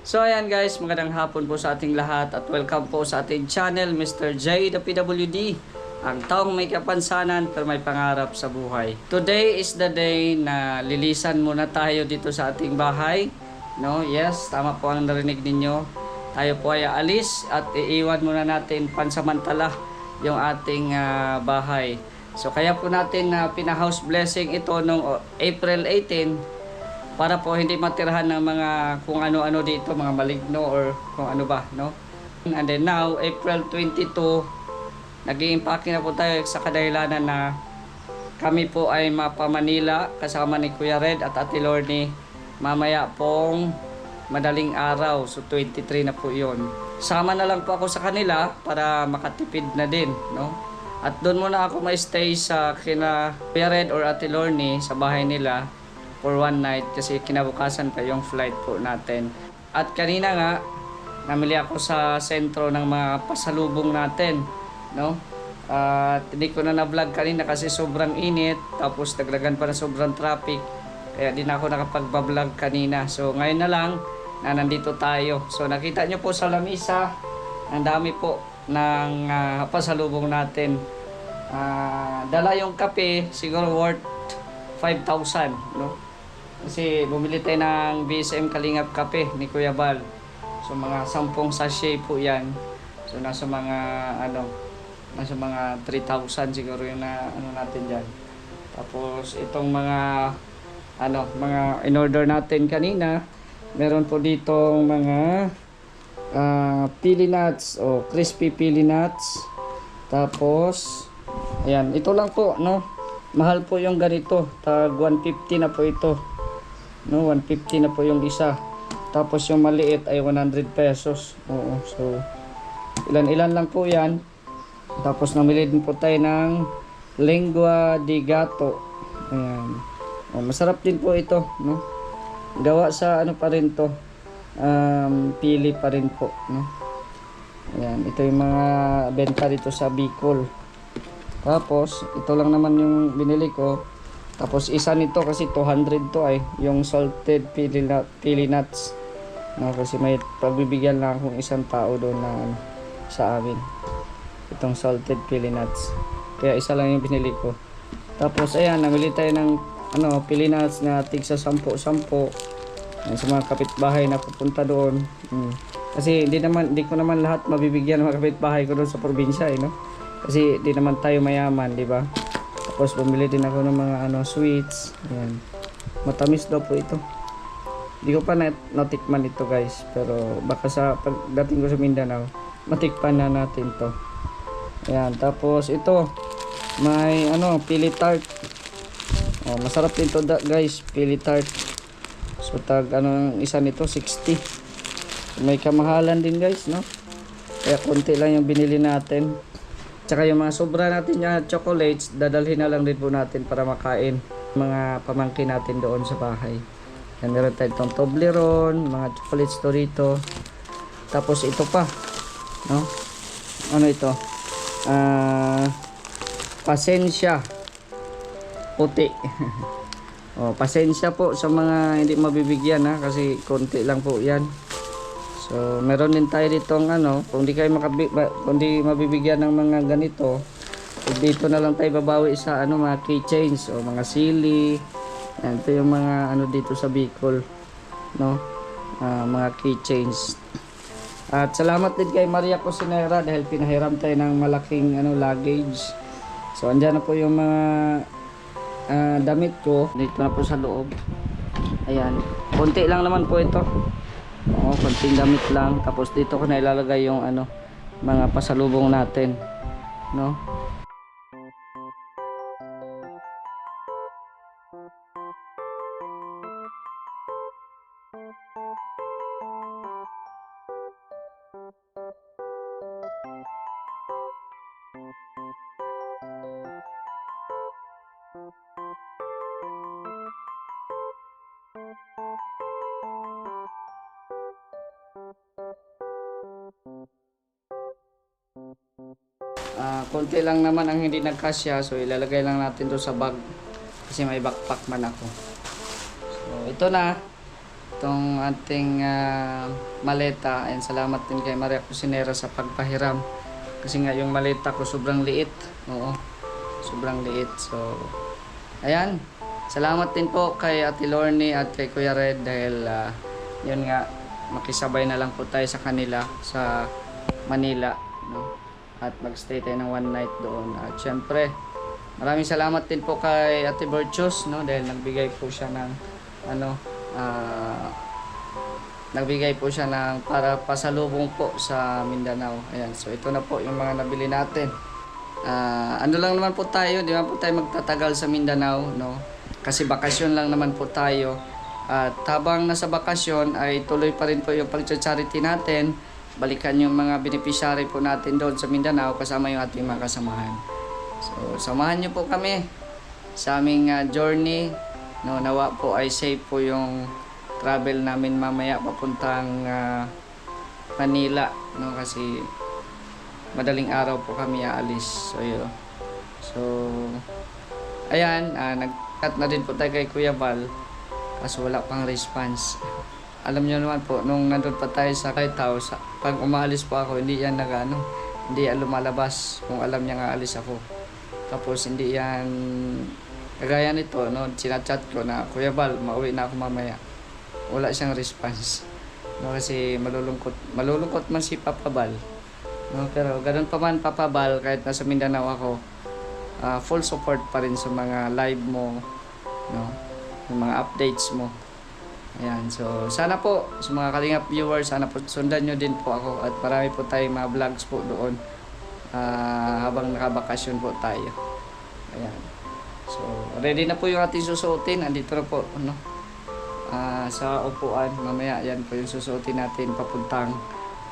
So ayan guys, magandang hapon po sa ating lahat at welcome po sa ating channel, Mr. J, the PWD, ang taong may kapansanan pero may pangarap sa buhay. Today is the day na lilisan muna tayo dito sa ating bahay. No, yes, tama po ang narinig ninyo. Tayo po ay aalis at iiwan muna natin pansamantala yung ating bahay. So kaya po natin pina-house blessing ito noong April 18 para po hindi matirahan ng mga kung ano-ano dito, mga maligno or kung ano ba, no? And then now, April 22, nag-i-impake na po tayo sa kadahilanan na kami po ay mapa-Manila kasama ni Kuya Red at Ate Lorne mamaya pong madaling araw. So 23 na po yun. Sama na lang po ako sa kanila para makatipid na din, no? At doon muna ako ma-stay sa kina Kuya Red or Ate Lorne sa bahay nila for one night kasi kinabukasan pa yung flight po natin. At kanina nga, namili ako sa sentro ng mga pasalubong natin, no? At hindi ko na vlog kanina kasi sobrang init, tapos dagdagan pa na sobrang traffic, kaya di na ako nakapag-vlog kanina. So ngayon na lang na nandito tayo. So nakita nyo po sa lamisa, ang dami po ng pasalubong natin. Dala yung kape, siguro worth 5,000, no? Kasi bumili tayo ng BSM Kalingap Kape ni Kuya Bal. So mga 10 sachet po yan. So nasa mga 3,000 siguro yung natin diyan. Tapos itong mga in-order natin kanina, meron po ditong mga pili nuts o crispy pili nuts. Tapos ayan, ito lang po, no. Mahal po yung ganito. Tag 150 na po ito. No, 150 na po yung isa. Tapos yung maliit ay 100 pesos. Oo, so ilan-ilan lang po 'yan. Tapos namili din po tayo ng lengua de gato. Ayan. Masarap din po ito, no. Gawa sa pa rin to. Pili pa rin po, no. Ayan, ito yung mga benta dito sa Bicol. Tapos ito lang naman yung binili ko. Tapos isa nito kasi 200 to ay yung salted pili nuts. No, kasi may pagbibigyan lang akong isang tao doon na sa amin. Itong salted pili nuts. Kaya isa lang yung binili ko. Tapos ayan, namili tayo ng pili nuts na tig sa 10. Sa mga kapitbahay na pupunta doon. Kasi hindi ko naman lahat mabibigyan ng mga kapitbahay ko doon sa probinsya, no? Kasi di naman tayo mayaman, di ba? Tapos bumili din ako ng mga sweets. Ayan. Matamis daw po ito. Hindi ko pa natikman ito, guys. Pero baka sa pagdating ko sa Mindanao, matikpan na natin to. Ayan. Tapos ito, may pili tart. Oh, masarap din to, guys, pili tart. So tag isa nito 60. May kamahalan din, guys, no? Kaya konti lang yung binili natin. Tsaka yung mga sobra natin na chocolates, dadalhin na lang din po natin para makain mga pamangkin natin doon sa bahay. Yan, meron tayo itong Toblerone, mga chocolates to rito. Tapos ito pa, no? Ano ito? Pasensya puti. Pasensya po sa mga hindi mabibigyan, kasi konti lang po yan. So, meron din tayo ditong kung di mabibigyan ng mga ganito, dito na lang tayo babawi sa mga keychains o mga sili. Yan, ito yung mga dito sa Bicol, no? Mga keychains. At salamat din kay Maria Cosinera dahil pinahiram tayo ng malaking luggage. So, andyan na po yung mga damit ko. Dito na po sa loob. Ayan, konti lang naman po ito. Konting damit lang. Tapos dito ko na ilalagay yung mga pasalubong natin, no? Konti lang naman ang hindi nagkasya, so ilalagay lang natin to sa bag kasi may backpack man ako. So ito na itong ating maleta. And salamat din kay Maria Cusinera sa pagpahiram. Kasi nga yung maleta ko sobrang liit. Oo, sobrang liit. So, ayan. Salamat din po kay Ate Lorne at kay Kuya Red dahil yun nga, makisabay na lang po tayo sa kanila sa Manila, no? At magstay tayo ng one night doon. At syempre, maraming salamat din po kay Ate Virtues, no? Dahil nagbigay po siya ng nagbigay po siya ng para pasalubong po sa Mindanao. Ayan, so ito na po yung mga nabili natin. Ano lang naman po tayo, di ba po tayo magtatagal sa Mindanao, no? Kasi bakasyon lang naman po tayo. At habang nasa bakasyon ay tuloy pa rin po yung pag-charity natin. Balikan yung mga beneficiary po natin doon sa Mindanao kasama yung ating mga kasamahan. So, samahan niyo po kami sa aming journey. No, nawa po ay safe po yung travel namin mamaya papuntang Manila, no, kasi madaling araw po kami aalis. So yun. So ayan, nag-cut na din po tayo kay Kuya Val kasi wala pang response. Alam niyo naman po nung nandun pa tayo sa White House, pag umaalis po ako hindi yan hindi yan lumalabas kung alam niya nga alis ako. Tapos hindi yan kagaya nito, no, sinachat ko na Kuya Val, mauwi na ako mamaya. Wala siyang response, no, kasi malulungkot man si Papa Bal, no, pero ganun pa man Papa Bal, kahit nasa Mindanao ako, full support pa rin sa mga live mo, no, yung mga updates mo. Ayan, so sana po sa mga Kalingap viewers, sana po sundan nyo din po ako at marami po tayong mga vlogs po doon habang nakabakasyon po tayo. Ayan, so ready na po yung ating susuotin. Andito na po, no, sa upuan. Mamaya yan po yung susuotin natin papuntang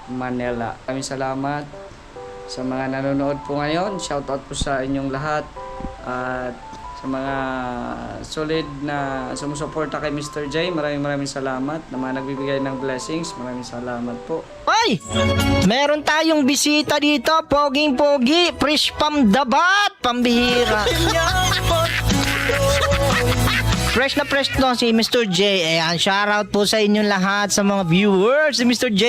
Manila. Maraming salamat sa mga nanonood po ngayon. Shoutout po sa inyong lahat at sa mga solid na sumusuporta kay Mr. J. Maraming salamat na mga nagbibigay ng blessings. Maraming salamat po. Ay! Meron tayong bisita dito. Poging-pogi. Fresh from Dabat. Pambihira. Fresh na fresh no si Mr. J. Ayan, shoutout po sa inyong lahat sa mga viewers si Mr. J.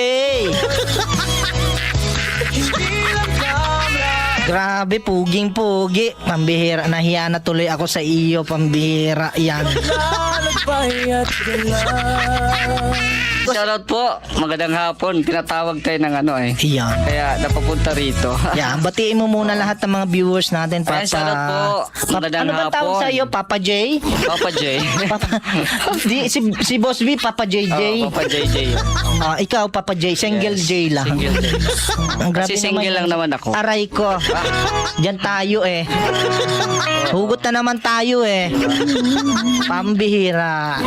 Grabe, puging-pugi. Pambihira, nahiya na tuloy ako sa iyo, pambihira. Yan. Shoutout po. Magandang hapon. Tinatawag tayo ng Yan. kaya napapunta rito. Yan, batiin mo muna lahat ng mga viewers natin, Papa. Ayan, shoutout po. Magandang ano ba tawag hapon. sa iyo, Papa J? Papa J. si Boss B, Papa JJ. Papa JJ. Ikaw, Papa J, single Yes, J lang. Single J. Grabe Kasi single lang naman ako. Aray ko. Diyan tayo Hugot na naman tayo Pambihira.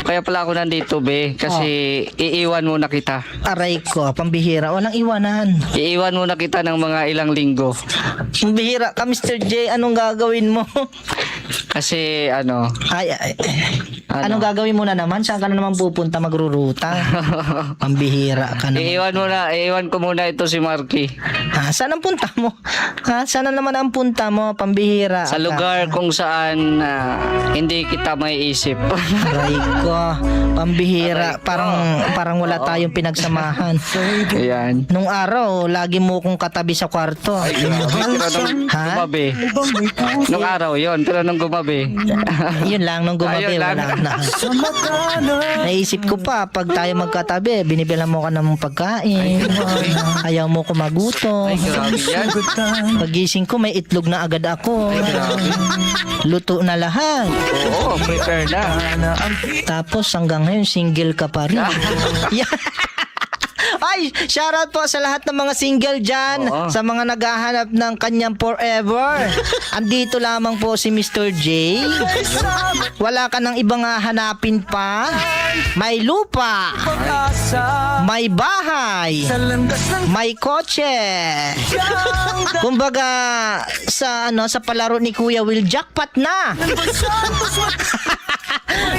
Kaya pala ako nandito, be. Kasi iiwan muna kita. Aray ko, pambihira. Walang iwanan. Iiwan muna kita ng mga ilang linggo. Pambihira ka, Mr. J. Anong gagawin mo? Kasi Ay. Anong gagawin mo na naman? Saan ka na naman pupunta magruruta? Pambihira ka naman. Iiwan ko muna ito si Marky. Saan ang punta mo? Saan na naman ang punta mo? Pambihira Sa ka. lugar kung saan hindi kita may isip. Aray ko, pambihira. Parang wala tayong pinagsamahan. Ayan. Nung araw, lagi mo kong katabi sa kwarto. Ay, grabe. Pero nung gumabi. Nung araw yon, pero nung gumabi. Yun lang, nung gumabi, Ayun lang. wala na. Naisip ko pa, pag tayo magkatabi, binibilang mo ka ng pagkain. Ayaw mo ko magutom. Ay, grabe yan. Pagising ko, may itlog na agad ako. Luto na lahat. Oo, prepare na. Tapos hanggang ngayon, single ka pa rin. Yeah. Ay, shoutout po sa lahat ng mga single dyan, Oo. sa mga naghahanap ng kanyang forever. Andito lamang po si Mr. J. Wala ka ng ibang hanapin pa. May lupa, may bahay, may kotse. Kumbaga sa palaro ni Kuya Will, jackpot na.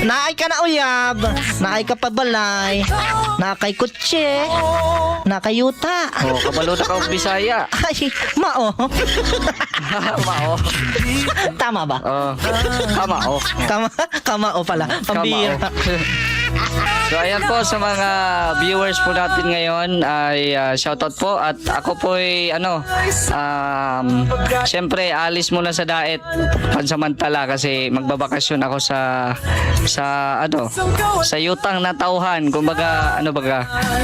Naay ka na uyab, naay ka pabalay, nakay kutse, nakayuta. Oh, kabalo na ka og Bisaya. Ay, mao. Mao. Tama ba? Oh. Kamao. Kamao pala. Pambira. So ayan po sa mga viewers po natin ngayon ay shoutout po at ako po ay syempre alis muna sa diet pansamantala kasi magbabakasyon ako sa Yutang na Tauhan, kumbaga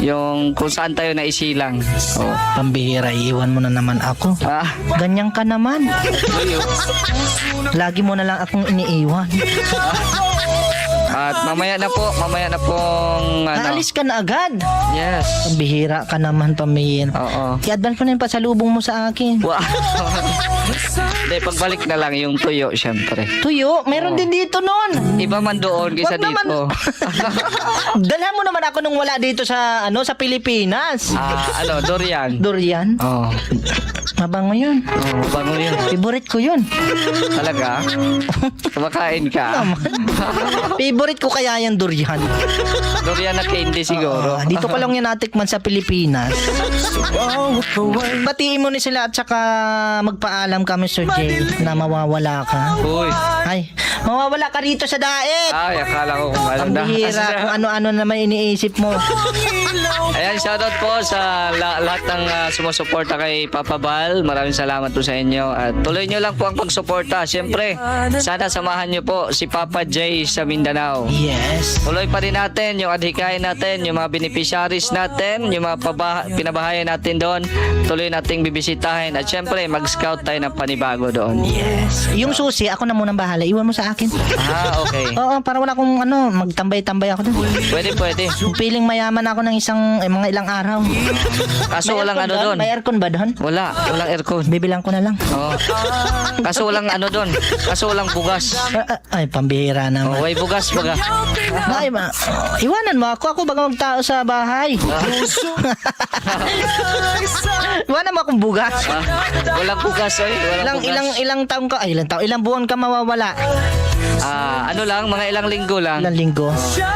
yung kung saan tayo naisilang. Oh. Pambihira, iiwan mo na naman ako. Ganyan ka naman. Lagi mo na lang akong iniiwan. At mamaya na pong Aalis ka na agad. Yes. Pambihira ka naman, pambihira. Oo. I-advance ko na yung pasalubong mo sa akin. Wow. Hindi, pagbalik na lang yung tuyo, syempre. Tuyo, meron din dito nun. Iba man doon kaysa Wag naman. dito. Dalhan mo naman ako nung wala dito sa sa Pilipinas. Durian. Durian. Oh. Mabango yun. Oh, bango yun. Favorite ko yun. Talaga? Kumakain ka? Favorite ko kaya yung durian. Durian na candy siguro. Dito ko lang yan natikman sa Pilipinas. Batiin mo ni sila at saka magpaalam ka, Mr. J, na mawawala ka. Uy. Ay, mawawala ka rito sa daet. Ay, akala ko kung ano Ang na. bihira, kung ano-ano naman iniisip mo. Ayan, shoutout po sa lahat ng sumusuporta kay Papa Bal. Maraming salamat po sa inyo. At tuloy nyo lang po ang pagsuporta. Siyempre, sana samahan nyo po si Papa J sa Mindanao. Yes. Tuloy pa rin natin yung adhikain natin, yung mga beneficiaries natin, yung mga pinabahayan natin doon. Tuloy nating bibisitahin. At siyempre, mag-scout tayo ng panibago doon. Yes. Yung susi, ako na munang bahala. Iwan mo sa akin. Okay. Oo, para wala akong magtambay-tambay ako doon. Pwede. Piling mayaman ako ng mga ilang araw. Kaso May walang aircon doon. May aircon ba doon? Walang aircon. Bibilang ko na lang. Oh. Kaso walang doon. Kaso walang bugas. Ay, pambihira naman. Way bugas baga. Ay, iwanan mo ako. Ako baga magtao sa bahay. Iwanan mo akong bugas. Walang bugas walang bugas. Ilang taon ka? Ay, ilang buwan ka mawawala? Mga ilang linggo lang. Ilang linggo?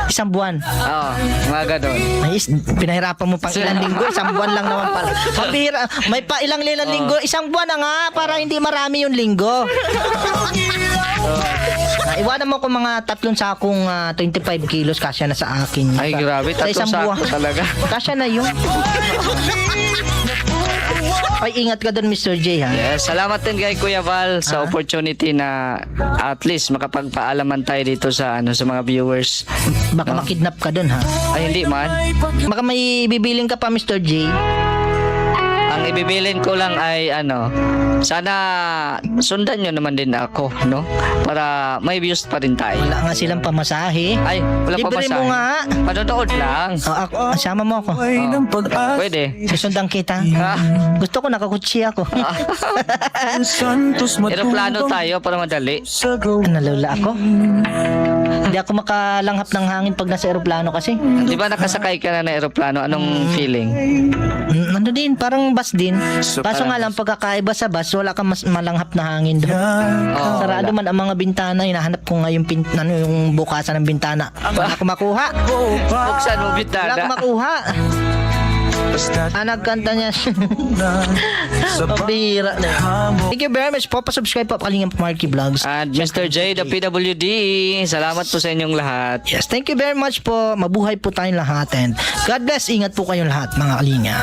Isang buwan. Oo, mga ganon. Ay, pinahirapan mo pang ilang linggo. Isang buwan lang naman pala. Pambihira. May pa ilang linggo. Isang buwan na nga para hindi marami yung linggo. Iwanan mo ko mga 3 sakong 25 kilos kasya na sa akin. Ay, grabe. 3 sako talaga. Kasya na yun. Ay, ingat ka doon, Mr. J, ha? Yes, salamat din kay Kuya Val sa opportunity na at least makapagpaalaman tayo dito sa mga viewers. Baka makidnap ka doon, ha? Ay, hindi man. Baka may bibiling ka pa, Mr. J. Ang ibibilin ko lang ay sana sundan nyo naman din ako, no? Para may views pa rin tayo. Wala nga silang pamasahe. Ay, wala pa Libre masahe. mo nga. Panonood lang. Asama mo ako. Pwede. Susundan kita. Gusto ko nakakutsi ako. Aeroplano tayo para madali. Nalula ako. Hindi ako makalanghap ng hangin pag nasa aeroplano kasi. Di ba nakasakay ka na aeroplano? Anong feeling? Ano din, parang bus din. Kaso nga lang, pagkakaiba sa bus, wala kang mas malanghap na hangin doon. Sarado man ang mga bintana. Hinahanap ko nga yung bukasan ng bintana. Wala ko makuha. Buksan mo Wala ko bitana. makuha. Nagkanta niya. Pabira na. Thank you very much po. Pasubscribe po Kalingap Marky Vlogs. At Mr. J, the PWD, salamat po sa inyong lahat. Yes, thank you very much po. Mabuhay po tayong lahat. And God bless. Ingat po kayong lahat, mga kalinga.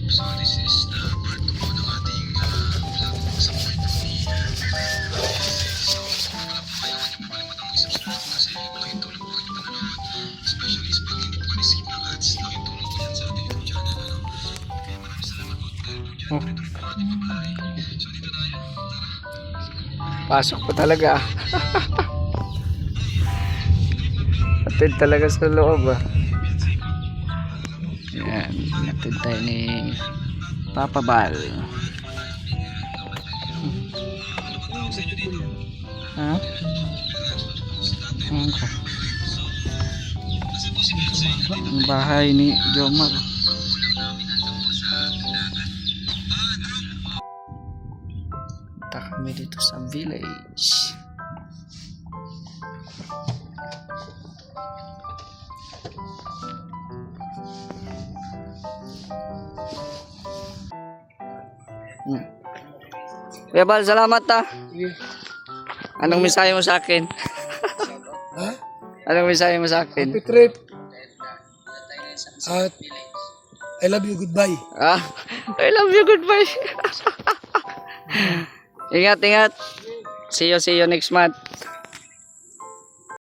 So this is the part 2 po ng ating vlog sa part 2 ni So wala po kayo, huwag niyo po kalimutang i-subscribe kasi malaking tulong po kayo panonood. Especially sa pag hindi po ka-receive ng ads, malaking tulong po yan sa ating YouTube channel. Kaya maraming salamat po dahil po dyan tuloy-tuloy po ang ating pabalay. So dito tayo, tara. Pasok po talaga. Atid talaga sa loob Yan, atid tayo ni Papa Bal. Ha? Ano ko? Ang bahay ni Jomar. Punta kami dito sa village. Kuya Bal, salamat ta. Anong mensahe mo sa akin? Ha? Anong mensahe mo sa akin? Happy trip. At I love you, goodbye. Ah, I love you, goodbye. Ingat, ingat. See you next month.